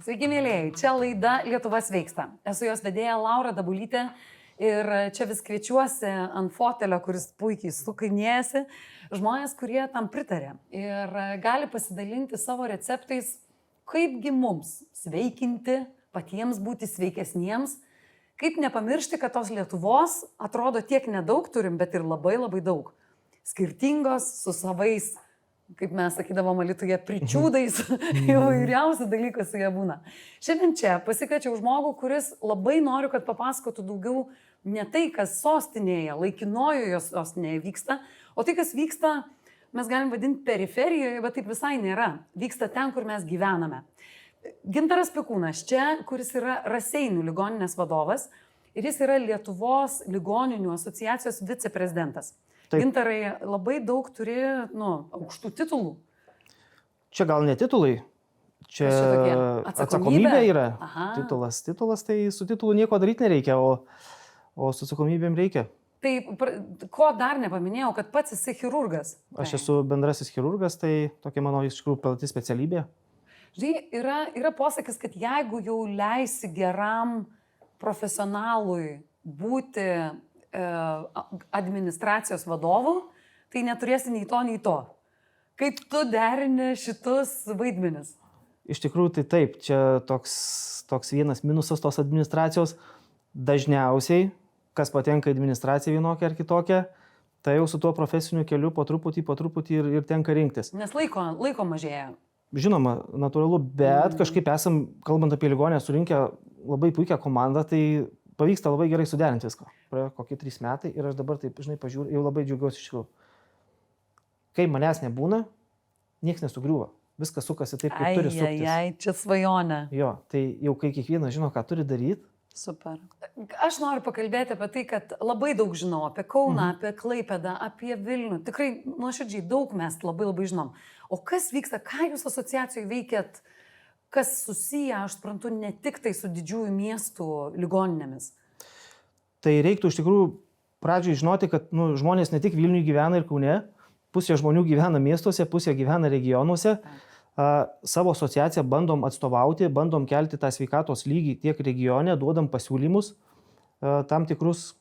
Sveiki, mėlyjei, čia laida Lietuva sveiksta. Esu jos vedėja Laura Dabulytė ir čia vis kviečiuosi ant fotelio, kuris puikiai sukainėjasi, žmonės, kurie tam pritarė ir gali pasidalinti savo receptais, kaipgi mums sveikinti, patiems būti sveikesniems, kaip nepamiršti, kad tos Lietuvos atrodo tiek nedaug turim, bet ir labai labai daug. Skirtingos, su savais, kaip mes sakydavom Alytuje, pričiūdais, įvairiausių dalykų su jie būna. Šiandien čia pasikviečiau žmogų, kuris labai noriu, kad papasakotų daugiau ne tai, kas sostinėje, laikinojoje sostinėje vyksta, o tai, kas vyksta, mes galim vadinti periferijoje, bet taip visai nėra. Vyksta ten, kur mes gyvename. Gintaras Pikūnas čia, kuris yra Raseinių ligoninės vadovas ir jis yra Lietuvos ligoninių asociacijos viceprezidentas. Taip. Gintarai, labai daug turi, aukštų titulų. Čia gal ne titulai, čia atsakomybė yra. Aha. Titulas, tai su titulu nieko daryti nereikia, o su atsakomybėm reikia. Tai ko dar nepaminėjau, kad pats esi chirurgas? Aš esu bendrasis chirurgas, tai tokia mano iš tikrųjų plati specialybė. Žinai, yra posakis, kad jeigu jau leisi geram profesionalui būti administracijos vadovų, tai neturėsi nei to, nei to. Kaip tu derini šitus vaidmenis? Iš tikrųjų, tai taip, čia toks vienas minusas tos administracijos. Dažniausiai, kas patenka į administraciją vienokią ar kitokią, tai jau su tuo profesiniu keliu po truputį ir tenka rinktis. Nes laiko mažėja. Žinoma, natūralu, bet kažkaip esam, kalbant apie ligonę, surinkę labai puikią komandą, tai pavyksta labai gerai suderinti viską. Praėjo kokie 3 metai ir aš dabar taip, pažiūriu, jau labai džiaugiuosi iš tikrųjų. Kai manęs nebūna, nieks nesugriūva. Viskas sukasi taip, kaip turi suktis. Čia svajonė. Jo, tai jau kai kiekvienas žino, ką turi daryti. Super. Aš noriu pakalbėti apie tai, kad labai daug žinau apie Kauną, apie Klaipėdą, apie Vilnių. Tikrai nuoširdžiai daug mes labai žinom. O kas vyksta, ką jūs asociacijoje veikėt? Kas susiję, aš suprantu, ne tik tai su didžiųjų miestų ligoninėmis? Tai reiktų iš tikrųjų pradžiai žinoti, kad žmonės ne tik Vilniuje gyvena ir Kaune, pusė žmonių gyvena miestuose, pusė gyvena regionuose. Savo asociaciją bandom atstovauti, bandom kelti tą sveikatos lygį tiek regione, duodam pasiūlymus, tam tikrus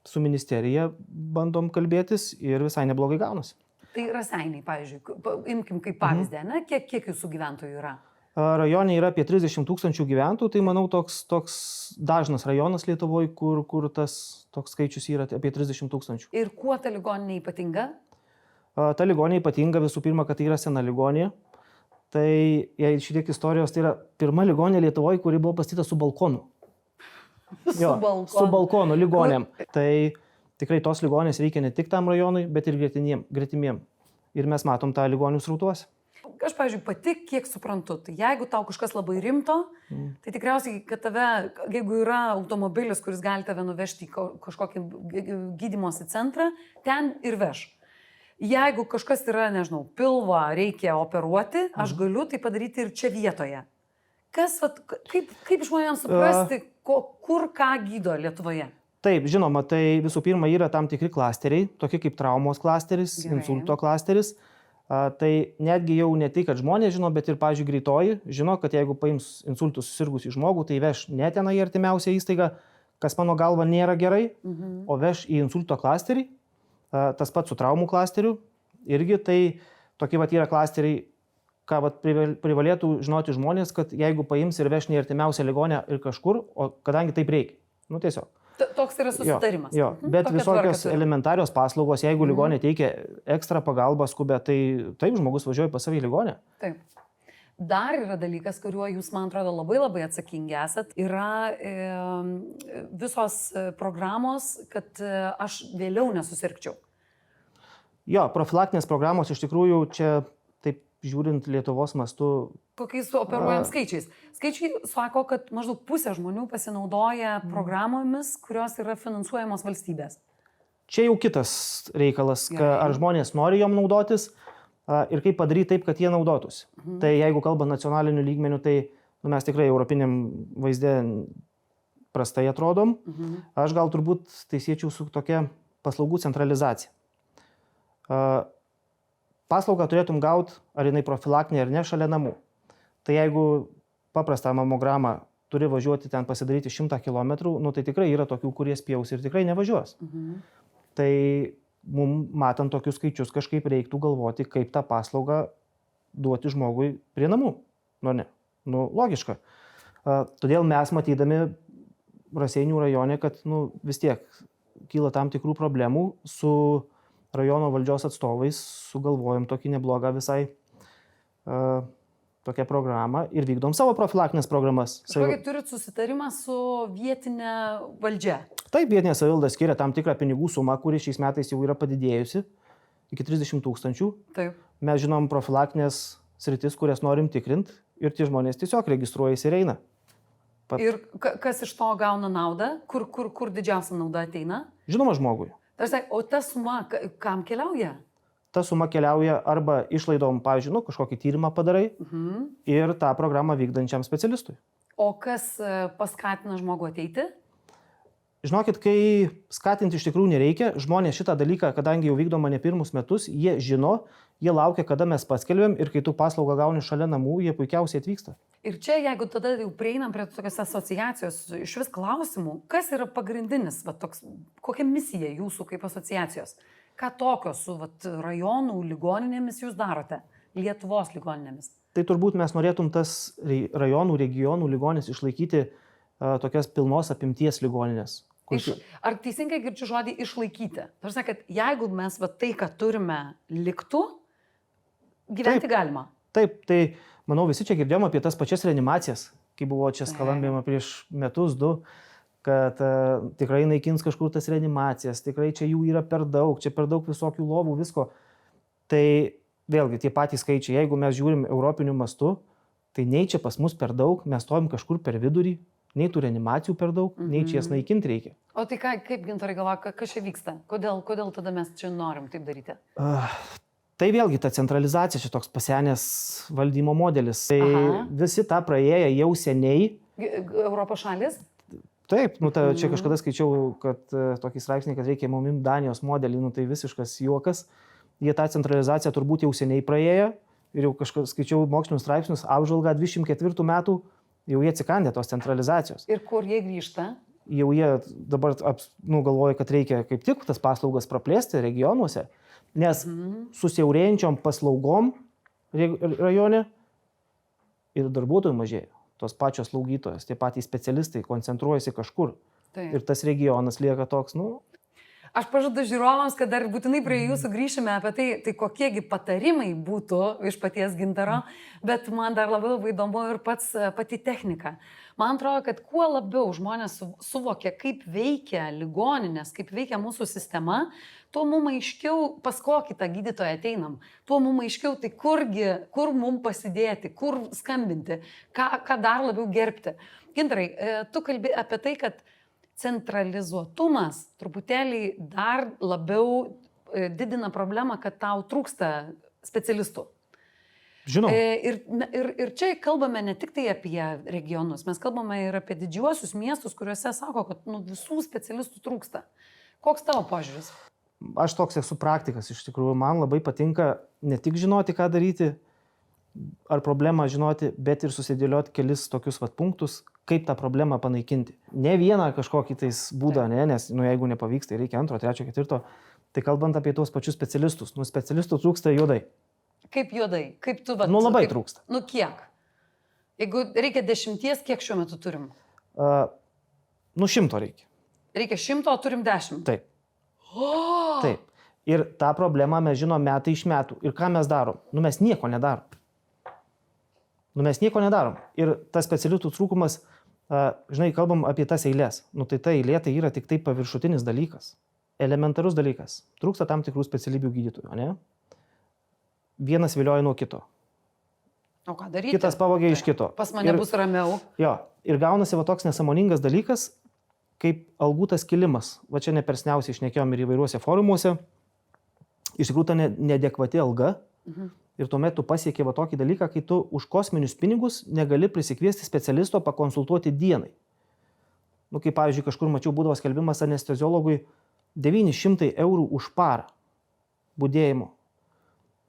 su ministerija bandom kalbėtis ir visai neblogai gaunasi. Tai Raseiniai, pavyzdžiui, imkim kaip pavyzdį, ne? Kiek jūsų gyventojų yra? Rajone yra apie 30 000 gyventojų, tai manau toks dažnas rajonas Lietuvoje, kur tas toks skaičius yra apie 30 000. Ir kuo ta ligoninė ypatinga? Ta ligoninė ypatinga visų pirma, kad tai yra sena ligoninė. Tai jei šitiek istorijos, tai yra pirma ligoninė Lietuvoje, kuri buvo pastatyta su balkonu. Su balkonu ligonėm. Tai tikrai tos ligonės reikia ne tik tam rajonui, bet ir gretimiem. Ir mes matom tą ligonių srautuose. Aš, pavyzdžiui, pati kiek suprantu, tai jeigu tau kažkas labai rimto, tai tikriausiai, kad jeigu yra automobilis, kuris gali tave nuvežti į kažkokį gydymosi centrą, ten ir veš. Jeigu kažkas yra, nežinau, pilvą reikia operuoti, aš galiu tai padaryti ir čia vietoje. Kaip žmonėms suprasti, kur ką gydo Lietuvoje? Taip, žinoma, tai visų pirma yra tam tikri klasteriai, tokie kaip traumos klasteris, insulto klasteris. Tai netgi jau ne tai, kad žmonės žino, bet ir, pavyzdžiui, greitoji žino, kad jeigu paims insultų susirgusį žmogų, tai veš ne tenai į artimiausią įstaigą, kas mano galva nėra gerai, o veš į insulto klasterį, tas pats su traumų klasteriu. Irgi tai tokie yra klasteriai, ką privalėtų žinoti žmonės, kad jeigu paims ir veš ne į artimiausią ligonę ir kažkur, o kadangi taip reikia. Tiesiog. Toks yra susitarimas. Jo, bet visokios elementarios paslaugos, jeigu ligonė teikia ekstra pagalbą skubę, tai taip žmogus važiuoja pas savį ligonę. Taip. Dar yra dalykas, kuriuo jūs, man atrodo, labai atsakingi esat, yra visos programos, kad aš vėliau nesusirgčiau. Jo, profilaktinės programos iš tikrųjų čia, taip žiūrint Lietuvos mastu. Kokiais operuojam skaičiais? Skaičiai sako, kad maždaug pusė žmonių pasinaudoja programomis, kurios yra finansuojamos valstybės. Čia jau kitas reikalas, ar žmonės nori jom naudotis ir kaip padaryti taip, kad jie naudotųsi. Tai jeigu kalbant nacionaliniu lygmeniu, tai mes tikrai europiniam vaizde prastai atrodom. Aš gal turbūt tai siečiau su tokia paslaugų centralizacija. paslaugą turėtum gauti, ar jinai profilaktinė ar ne, šalia namų. Tai jeigu paprastą mamogramą turi važiuoti ten pasidaryti 100 km, nu tai tikrai yra tokių, kurie spjaus ir tikrai nevažiuos. Tai mums matant tokius skaičius kažkaip reiktų galvoti, kaip tą paslaugą duoti žmogui prie namų. Nu ne, nu logiška. Todėl mes matydami Raseinių rajone, kad nu, vis tiek kyla tam tikrų problemų su rajono valdžios atstovais, sugalvojom tokį neblogą visai tokią programą ir vykdom savo profilaktinės programas. Kažkokį turit susitarimą su vietinė valdžia? Taip, vietinė savivalda skiria tam tikrą pinigų sumą, kuri šiais metais jau yra padidėjusi iki 30 000. Taip. Mes žinom profilaktinės sritis, kurias norim tikrinti ir tie žmonės tiesiog registruojasi ir eina. Ir kas iš to gauna naudą? Kur didžiausia nauda ateina? Žinoma žmogui. Tarsi, o ta suma kam keliauja? Ta suma keliauja arba išlaidom, pavyzdžiui, nu, kažkokį tyrimą padarai ir tą programą vykdančiam specialistui. O kas paskatina žmogų ateiti? Žinokit, kai skatinti iš tikrųjų nereikia, žmonės šitą dalyką, kadangi jau vykdoma ne pirmus metus, jie žino, jie laukia, kada mes paskelbėm ir kai tu paslaugą gauni šalia namų, jie puikiausiai atvyksta. Ir čia, jeigu tada jau prieinam prie tokios asociacijos, iš vis klausimų, kas yra pagrindinis, va, toks, kokia misija jūsų kaip asociacijos? Ką tokio su rajonų ligoninėmis jūs darote? Lietuvos ligoninėmis? Tai turbūt mes norėtum tas rajonų, regionų ligoninės išlaikyti tokias pilnos apimties ligoninės. Ar teisingai girdžiu žodį išlaikyti? Tarsi, kad jeigu mes tai, ką turime, liktų, gyventi galima. Taip, tai manau visi čia girdėjom apie tas pačias reanimacijas, kai buvo čia skalambėjama prieš metus, 2, kad tikrai naikins kažkur tas reanimacijas, tikrai čia jų yra per daug, čia per daug visokių lovų, visko. Tai vėlgi tie patys skaičiai, jeigu mes žiūrim europiniu mastu, tai nei čia pas mus per daug, mes stovim kažkur per vidurį. Nei tų reanimacijų per daug, nei čia jas naikinti reikia. O tai kaip Gintarai galvoja, kas čia vyksta? Kodėl tada mes čia norim taip daryti? Tai vėlgi ta centralizacija, čia toks pasenęs valdymo modelis. Tai visi tą praėję jau seniai. Europos šalis? Taip, nu čia kažkada skaičiau, kad tokį straipsnį, kad reikia mum Danijos modelį, nu tai visiškas juokas. Jie tą centralizaciją turbūt jau seniai praėjo ir jau kažką skaičiau mokslinius straipsnius, apžvalgą 24 metų. Jau jie atsikandė tos centralizacijos. Ir kur jie grįžta? Jau jie dabar galvoja, kad reikia kaip tik tas paslaugas praplėsti regionuose, nes susiaurėjančiom paslaugom rajone ir darbuotojų mažėja. Tos pačios slaugytojos, tie patys specialistai koncentruojasi kažkur. Taip. Ir tas regionas lieka toks, Aš pažadu žiūrovams, kad dar būtinai prie jūsų grįšime apie tai kokiegi patarimai būtų iš paties Gintaro, bet man dar labai įdomu ir pati technika. Man atrodo, kad kuo labiau žmonės suvokia, kaip veikia ligoninės, kaip veikia mūsų sistema, tuo mums aiškiau, pas kokį tą gydytoją ateinam, tuo mums aiškiau, tai kur mums pasidėti, kur skambinti, ką dar labiau gerbti. Gintarai, tu kalbi apie tai, kad centralizuotumas truputėlį dar labiau didina problemą, kad tau trūksta specialistų. Žinau. Ir čia kalbame ne tik tai apie regionus, mes kalbame ir apie didžiuosius miestus, kuriuose sako, kad visų specialistų trūksta. Koks tavo požiūris? Aš toks esu praktikas, iš tikrųjų, man labai patinka ne tik žinoti, ką daryti, ar problemą žinoti, bet ir susidėlioti kelis tokius punktus, kaip tą problemą panaikinti. Ne vieną kažkokį tais būdą, nes jeigu nepavyks, tai reikia 2, 3, 4. Tai kalbant apie tos pačius specialistus, specialistų trūksta juodai. Kaip juodai? Kaip tu labai trūksta. Kiek? Jeigu reikia 10, kiek šiuo metu turim? 100 reikia. Reikia 100, o turim 10? Taip. Taip. Ir tą problemą mes žinom metai iš metų. Ir ką mes darom? Mes nieko nedarom. Ir tas specialistų trūkumas, žinai, kalbam apie tas eilės. Tai ta eilė tai yra tik tai paviršutinis dalykas. Elementarus dalykas. Trūksta tam tikrų specialybių gydytojų, ne? Vienas vilioja nuo kito. O ką daryti? Kitas pavogė iš kito. Pas mane bus ramiau. Jo. Ir gaunasi toks nesąmoningas dalykas, kaip algų tas kilimas. Va čia nepersniausiai šnekėjom ir įvairiuose forumuose. Iš tikrųjų, ta neadekvati alga. Ir tuomet tu pasieki tokį dalyką, kai tu už kosminius pinigus negali prisikviesti specialisto pakonsultuoti dienai. Kaip pavyzdžiui, kažkur mačiau būdavo skelbimas anesteziologui 900 eurų už parą budėjimo.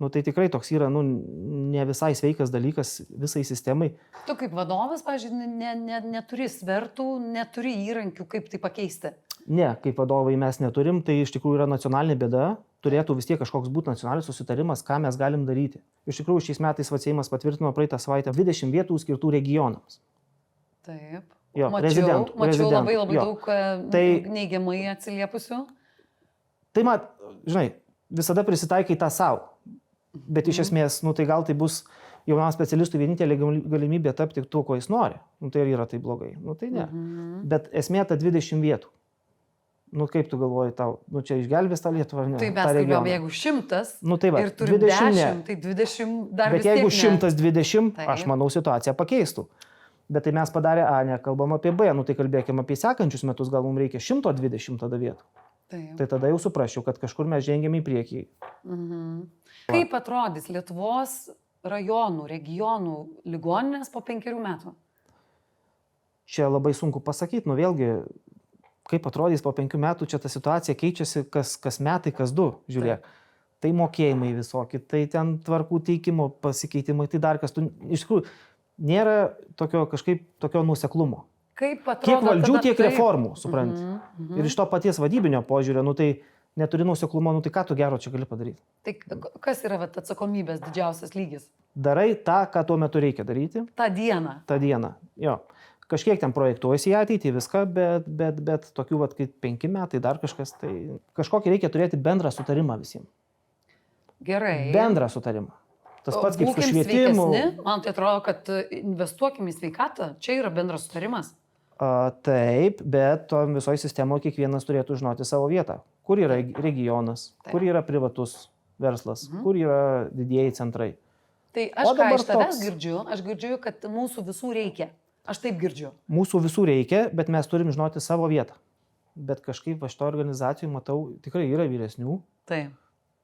Nu, tai tikrai toks yra, nu, ne visai sveikas dalykas visai sistemai. Tu kaip vadovas, pažiūrėjau, neturi svertų, neturi įrankių, kaip tai pakeisti. Ne, kaip vadovai mes neturim, tai iš tikrųjų yra nacionalinė bėda, turėtų vis tiek kažkoks būti nacionalinis susitarimas, ką mes galim daryti. Iš tikrųjų, šiais metais Seimas patvirtino praeitą savaitę 20 vietų skirtų regionams. Taip. Jo, Mačiau labai jo. daug neigiamai atsiliepusių. Tai žinai, visada prisitaikai tą savo. Bet iš esmės, nu, tai gal tai bus jaunam specialistui vienintelė galimybė tapti tuo, ko jis nori. Nu, tai yra tai blogai. Nu, tai ne. Bet esmė ta 20 vietų. Nu, kaip tu galvoji, tau, nu, čia išgelbės tą Lietuvą, ar ne? Tai mes kalbėjom, jeigu 100 nu, tai va, ir turim 10, ne. tai 20 dar bet vis tiek jeigu ne. 120, Taip. aš manau, situacija pakeistų. Bet tai mes padarė A, nekalbam apie B, nu tai kalbėkime apie sekančius metus, gal mums reikia 120 tada vietų. Taip. Tai tada jau suprasčiau, kad kažkur mes žengėme į priekį. Kaip atrodys Lietuvos rajonų, regionų ligoninės po 5 metų? Čia labai sunku pasakyti, nu vėlgi, kaip atrodys po 5 metų, čia ta situacija keičiasi kas metai, kas 2, žiūrėk. Tai mokėjimai visokie, tai ten tvarkų teikimo pasikeitimai, tai dar kas, iš tikrųjų, nėra tokio nuoseklumo. Kaip atrodo, tiek valdžių, tiek taip reformų, supranti. Ir iš to paties vadybinio požiūrio, nu tai neturi nuoseklumo, nu tai ką tu gero čia gali padaryti? Tai kas yra atsakomybės didžiausias lygis? Darai tą, ką tuo metu reikia daryti. Ta diena, jo. Kažkiek ten projektuojasi į ateitį viską, bet tokių, kaip 5 metai, dar kažkas, tai kažkokį reikia turėti bendrą sutarimą visiems. Gerai. Bendrą sutarimą. Tas pats kaip su švietimu. Man tai atrodo, kad investuokime į sveikatą, čia yra bendras sutarimas. Taip, bet visoje sistemoje kiekvienas turėtų žinoti savo vietą. Kur yra regionas, kur yra privatus verslas, kur yra didieji centrai. Tai aš ką iš tavęs girdžiu, aš girdžiu, kad mūsų visų reikia. Aš taip girdžiu. Mūsų visų reikia, bet mes turim žinoti savo vietą. Bet kažkaip aš to organizacijų matau, tikrai yra vyresnių. Taip.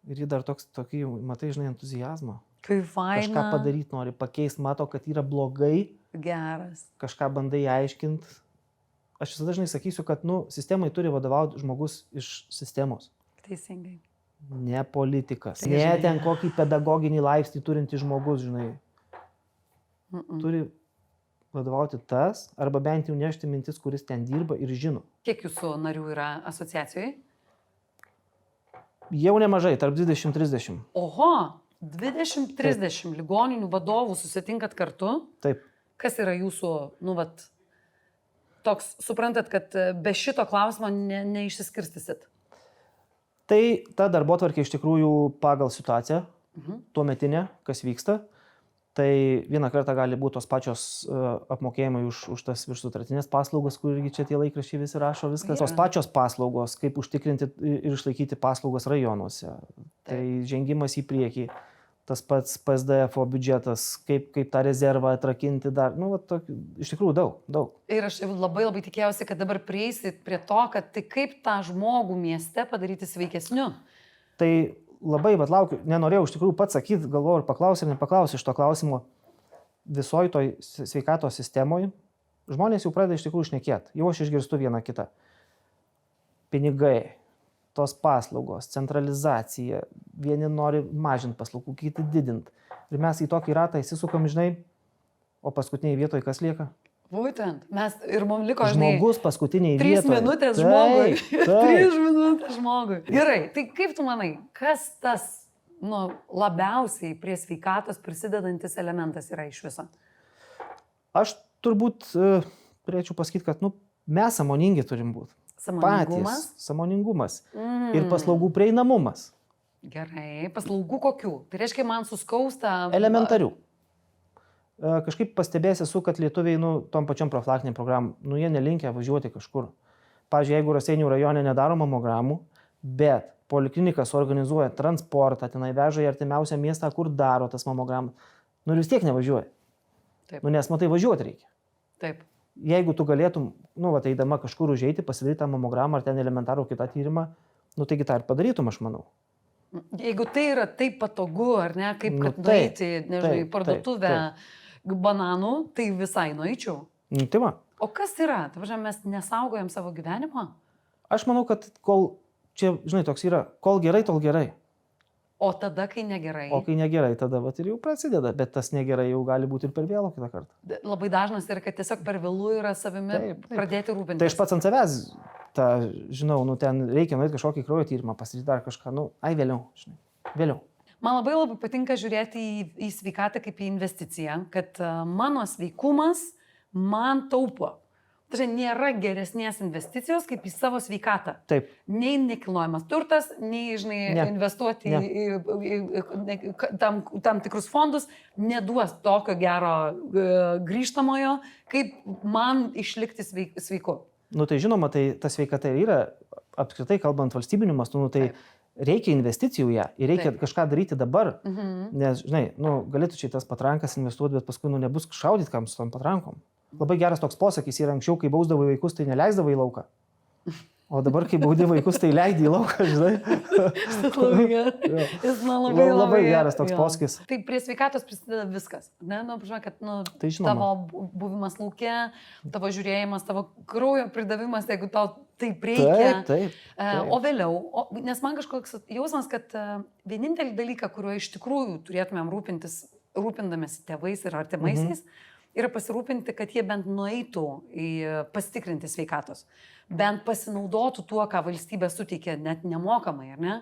Ir jie dar tokį, matai, žinai, entuzijazmą. Kaip faina. Kažką padaryti nori, pakeisti, mato, kad yra blogai. Geras. Kažką bandai aiškinti. Aš visada dažnai sakysiu, kad, sistemai turi vadovauti žmogus iš sistemos. Teisingai. Ne politikas. Tai, ne ten kokį pedagoginį laipsnį turinti žmogus, žinai. Turi vadovauti tas, arba bent jau nešti mintis, kuris ten dirba ir žino. Kiek jūsų narių yra asociacijoje? Jau nemažai, tarp 20-30. Oho, 20-30 ligoninių vadovų susitinkat kartu? Taip. Kas yra jūsų, toks, suprantat, kad be šito klausimo neišsiskirstysit? Tai ta darbotvarkė iš tikrųjų pagal situaciją, tuometinė, kas vyksta. Tai vieną kartą gali būti tos pačios apmokėjimai už tas viršsutartinės paslaugos, kur irgi čia tie laikraščiai visi rašo viskas. Tos pačios paslaugos, kaip užtikrinti ir išlaikyti paslaugas rajonuose. Tai žengimas į priekį. Tas pats PSDF biudžetas, kaip tą rezervą atrakinti dar. Iš tikrųjų daug. Ir aš labai tikėjausi, kad dabar prieisit prie to, kad tai kaip tą žmogų mieste padaryti sveikesniu. Tai labai laukiu, nenorėjau iš tikrųjų pats sakyti, galvoju ir paklausiu ir nepaklausiu iš to klausimo. Visoje toj sveikatos sistemoje žmonės jau pradeda iš tikrųjų šnekėti. Jau aš išgirstu vieną kitą. Pinigai, tos paslaugos, centralizacija, vieni nori mažinti paslaugų, kiti didinti. Ir mes į tokį ratą įsisukam, žinai, o paskutiniai vietoje kas lieka? Būtent, mes ir mums liko, žmogus paskutiniai 3 minutės žmogui. 3 minutės žmogui. Gerai, tai kaip tu manai, kas tas labiausiai prie sveikatos prisidedantis elementas yra iš viso? Aš turbūt turėčiau pasakyti, kad mes sąmoningi turim būti. Sąmoningumas? Patys, sąmoningumas. Ir paslaugų prieinamumas. Gerai, paslaugų kokių? Tai reiškia, man suskausta... Elementarių. Kažkaip pastebėjęs esu, kad lietuviai, tom pačiom profilaktiniam programom, jie nelinkę važiuoti kažkur. Pavyzdžiui, jeigu Raseinių rajone nedaro mamogramų, bet poliklinikas organizuoja transportą, tenai veža į artimiausią miestą, kur daro tas mamogramas, ir vis tiek nevažiuoja. Taip. Nes matai, važiuoti reikia. Taip. Jeigu tu galėtum, eidama kažkur užeiti, pasidaryti tą mamogramą ar ten elementarų kitą tyrimą, taigi tą ir padarytum, aš manau. Jeigu tai yra taip patogu, ar ne, kaip kad nueiti, nežinau, į parduotuvę bananų, tai visai nueičiau. Tai va. O kas yra? Tai važiuoju, mes nesaugojam savo gyvenimo? Aš manau, kad kol, čia, žinai, toks yra, kol gerai, tol gerai. O tada, kai negerai. O kai negerai, tada vat, ir jau prasideda, bet tas negerai jau gali būti ir per vėlu kitą kartą. Labai dažnas yra, kad tiesiog per vėlų yra savimi Taip. pradėti rūpintis. Tai aš pats ant savęs, žinau, ten reikia nuėti kažkokį kraujo tyrimą, pasidaryti dar kažką, vėliau, žinai, vėliau. Man labai patinka žiūrėti į sveikatą kaip į investiciją, kad mano sveikumas man taupo. Tai nėra geresnės investicijos kaip į savo sveikatą. Taip. Nei nekilnojamas turtas, nei, investuoti į tam tikrus fondus neduos tokio gero grįžtamojo, kaip man išlikti sveiku. Tai žinoma, tai ta sveikata yra, apskritai kalbant valstybiniu mastu, tai reikia investicijų ją ir reikia kažką daryti dabar, nes, žinai, galėtų čia tas patrankas investuoti, bet paskui nebus šaudyti kam su tom patrankom. Labai geras toks posakis yra, anksčiau, kai bausdavo vaikus, tai neleisdavo į lauką. O dabar, kai baudi vaikus, tai leidi į lauką, žinai. Jis labai geras toks posakis. Tai prie sveikatos prisideda viskas. Kad tai tavo buvimas lauke, tavo žiūrėjimas, tavo kraujo pridavimas, jeigu tau taip reikia. Taip. O vėliau, nes man kažkoks jausmas, kad vienintelį dalyką, kuriuo iš tikrųjų turėtumėm rūpindamėsi tėvais ir artimaisiais, yra pasirūpinti, kad jie bent nueitų pasitikrinti sveikatos, bent pasinaudotų tuo, ką valstybė suteikia net nemokamai, ar ne?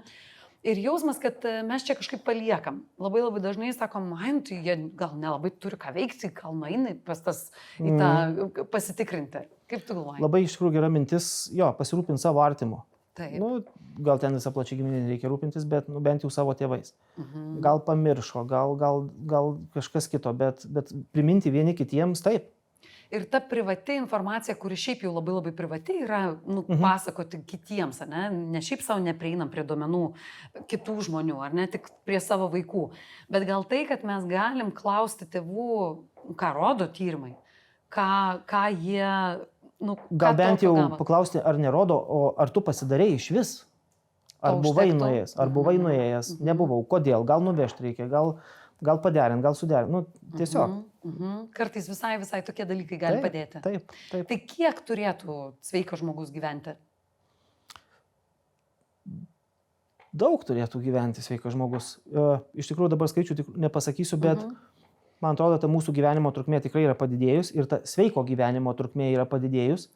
Ir jausmas, kad mes čia kažkaip paliekam. Labai dažnai sakom, tai jie gal nelabai turi ką veikti, gal nueina pas tas į tą pasitikrinti. Kaip tu galvoji? Labai iš tikrųjų gera mintis, pasirūpinti savo artimu. Taip. Gal ten visą plačią giminę reikia rūpintis, bet bent jau savo tėvais. Gal pamiršo, gal kažkas kito, bet priminti vieni kitiems taip. Ir ta privati informacija, kuri šiaip jau labai privati, yra pasakoti kitiems, ne šiaip savo neprieinam prie duomenų kitų žmonių, ar ne tik prie savo vaikų. Bet gal tai, kad mes galim klausti tėvų, ką rodo tyrimai, ką jie... Gal bent jau paklausti, ar nerodo, o ar tu pasidarei iš vis? Ar buvai nuėjęs, nebuvau, kodėl, gal nuvežti reikia, gal paderint, gal suderint, tiesiog. Kartais visai tokie dalykai gali padėti. Taip. Tai kiek turėtų sveikas žmogus gyventi? Daug turėtų gyventi sveikas žmogus. Iš tikrųjų dabar skaičių nepasakysiu, bet man atrodo, ta mūsų gyvenimo trukmė tikrai yra padidėjus ir ta sveiko gyvenimo trukmė yra padidėjus,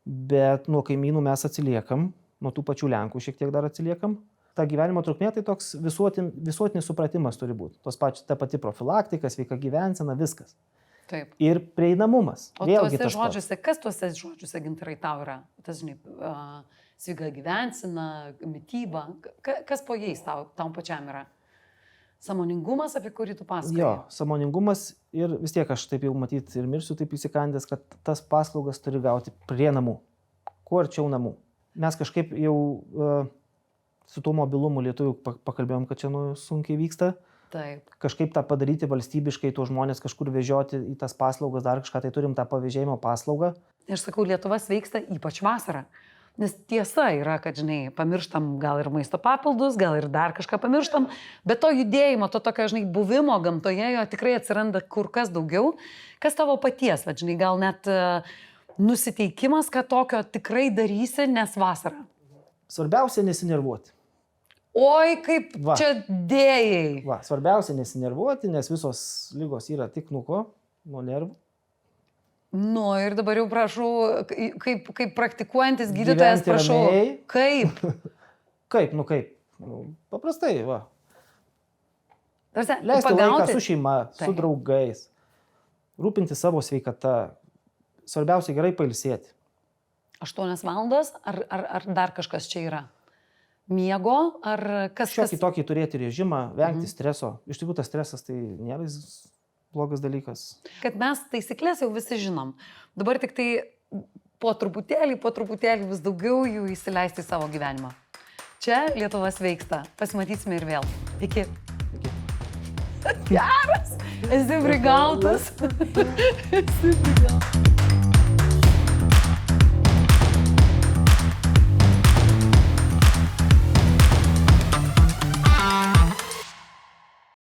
bet nuo kaimynų mes atsiliekam, nuo tų pačių Lenkų šiek tiek dar atsiliekam. Ta gyvenimo trukmė tai toks visuotinis supratimas turi būti. Ta pati profilaktika, sveika gyvensena, viskas. Taip. Ir prieinamumas. O tuose žodžiuose, kas tuose žodžiuose, Gintarai, tau yra? Tas, sveika gyvensena, mytyba, kas po jais tau pačiam yra? Sąmoningumas, apie kurį tu pasakoji? Jo, sąmoningumas ir vis tiek aš taip jau matyt ir mirsiu taip įsikandęs, kad tas paslaugas turi gauti prie namų, kuo arčiau namų. Mes kažkaip jau su tuo mobilumu lietuvių pakalbėjom, kad čia sunkiai vyksta. Taip. Kažkaip tą padaryti valstybiškai, tuos žmonės kažkur vežioti į tas paslaugas, dar kažką, tai turim tą pavėžėjimo paslaugą. Aš sakau, Lietuva sveiksta ypač vasarą. Nes tiesa yra, kad, pamirštam gal ir maisto papildus, gal ir dar kažką pamirštam, bet to judėjimo, to tokio, buvimo gamtoje jo tikrai atsiranda kur kas daugiau. Kas tavo paties, gal net nusiteikimas, kad tokio tikrai darysi, nes vasara? Svarbiausia nesinervuoti. Oi, kaip čia dėjai. Svarbiausia nesinervuoti, nes visos ligos yra tik nuo nervų. Ir dabar jau prašau, kaip praktikuojantis gydytojas, prašau, kaip? Kaip? Paprastai, Leisti laiką su šeima, su draugais, rūpinti savo sveikata, svarbiausia gerai pailsėti. 8 valandos, ar dar kažkas čia yra? Miego, ar kas? Šiokį tokį turėti režimą, vengti streso. Iš tikrųjų, tas stresas tai nėra blogas dalykas. Kad mes taisyklės jau visi žinom. Dabar tik tai po truputėlį vis daugiau jų įsileisti į savo gyvenimą. Čia Lietuva sveiksta. Pasimatysime ir vėl. Iki. Geras! Esi prigautas. Esi prigautas.